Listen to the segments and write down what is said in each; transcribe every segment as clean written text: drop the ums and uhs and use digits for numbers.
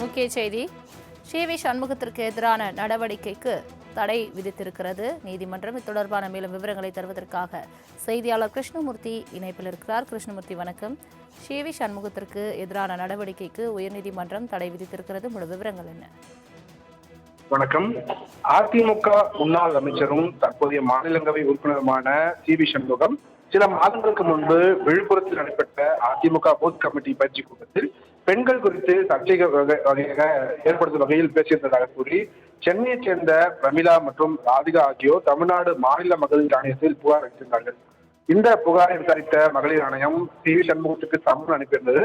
முக்கிய செய்தி. சி.வி. சண்முகத்திற்கு எதிரான நடவடிக்கைக்கு தடை விதித்திருக்கிறது நீதிமன்றம். இது தொடர்பான மேலும் விவரங்களை தருவதற்காக செய்தியாளர் கிருஷ்ணமூர்த்தி இணைப்பில் இருக்கிறார். கிருஷ்ணமூர்த்தி, வணக்கம். சி.வி. சண்முகத்திற்கு எதிரான நடவடிக்கைக்கு உயர்நீதிமன்றம் தடை விதித்திருக்கிறது. முழு விவரங்கள் என்ன? வணக்கம். அதிமுக முன்னாள் அமைச்சரும் தற்போதைய மாநிலங்களவை உறுப்பினருமான சி.வி. சண்முகம் சில மாதங்களுக்கு முன்பு விழுப்புரத்தில் நடைபெற்ற அதிமுக பூத் கமிட்டி பயிற்சி கூட்டத்தில் பெண்கள் குறித்து சர்ச்சைகள் வகையாக ஏற்படுத்தும் வகையில் பேசியிருந்ததாக கூறி சென்னையைச் சேர்ந்த பிரமிளா மற்றும் ராதிகா ஆகியோர் தமிழ்நாடு மாநில மகளிர் ஆணையத்தில் புகார் அளித்திருந்தார்கள். இந்த புகாரை விசாரித்த மகளிர் ஆணையம் சி.வி. சண்முகத்துக்கு சம்மன் அனுப்பியிருந்தது.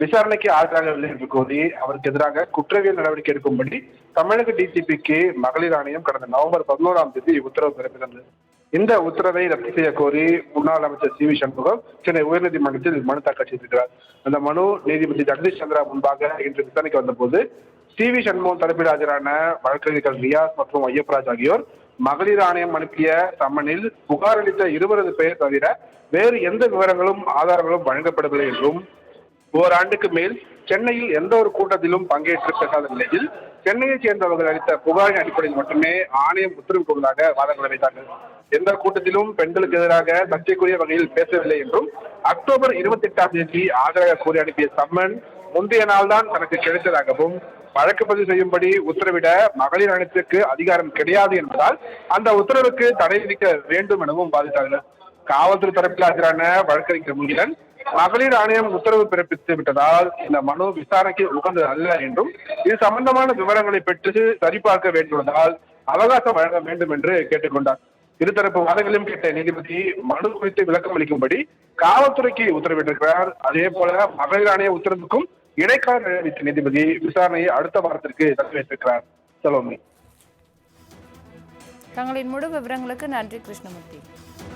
விசாரணைக்கு ஆஜராகவில்லை என்று கூறி அவருக்கு எதிராக குற்றவியல் நடவடிக்கை எடுக்கும்படி தமிழக டிஜிபிக்கு மகளிர் ஆணையம் கடந்த நவம்பர் 11ஆம் தேதி உத்தரவு பிறப்பித்தது. இந்த உத்தரவை ரத்து செய்ய கோரி முன்னாள் அமைச்சர் சி.வி. சண்முகம் சென்னை உயர்நீதிமன்றத்தில் மனு தாக்கல் செய்திருக்கிறார். அந்த மனு நீதிபதி ஜெகதீஷ் சந்திரா முன்பாக இன்று விசாரணைக்கு வந்தபோது சி.வி. சண்முகம் தரப்பில் ஆஜரான வழக்கறிஞர்கள் ரியாஸ் மற்றும் ஐயப்பராஜ் ஆகியோர் மகளிர் ஆணையம் அனுப்பிய சம்மனில் புகார் அளித்த 20 பேர் தவிர வேறு எந்த விவரங்களும் ஆதாரங்களும் வழங்கப்படவில்லை என்றும் ஓராண்டுக்கு மேல் சென்னையில் எந்த ஒரு கூட்டத்திலும் பங்கேற்று பேசாத நிலையில் சென்னையைச் சேர்ந்தவர்கள் அளித்த புகாரின் அடிப்படையில் மட்டுமே ஆணையம் உத்தரவு கொள்வதாக வாதங்களை வைத்தார்கள். எந்த கூட்டத்திலும் பெண்களுக்கு எதிராக சர்ச்சைக்குரிய வகையில் பேசவில்லை என்றும் அக்டோபர் 28ஆம் தேதி ஆஜராக கோரி அனுப்பிய சம்மன் முந்தைய நாள்தான் தனக்கு கிடைத்ததாகவும் வழக்கு பதிவு செய்யும்படி உத்தரவிட மகளிர் ஆணையத்திற்கு அதிகாரம் கிடையாது என்பதால் அந்த உத்தரவுக்கு தடை விதிக்க வேண்டும் எனவும் வாதிட்டார்கள். காவல்துறை தரப்பில் ஆஜரான வழக்கறிஞர் முகிலன் மகளிர் ஆணையம் உத்தரவு பிறப்பித்து விட்டதால் இந்த மனு விசாரணைக்கு உகந்தது அல்ல என்றும் இது சம்பந்தமான விவரங்களை பெற்று சரிபார்க்க வேண்டுவதால் அவகாசம் வழங்க வேண்டும் என்று கேட்டுக்கொண்டார். இருதரப்பு வாதங்களையும் கேட்ட நீதிபதி மனு குறித்து விளக்கம் அளிக்கும்படி காவல்துறைக்கு உத்தரவிட்டிருக்கிறார். அதே போல மகளிர் ஆணைய உத்தரவுக்கும் இடைக்கால நிறைவேற்ற நீதிபதி விசாரணையை அடுத்த வாரத்திற்கு தள்ளி வைத்திருக்கிறார். சலோமி, தங்களின் முழு விவரங்களுக்கு நன்றி கிருஷ்ணமூர்த்தி.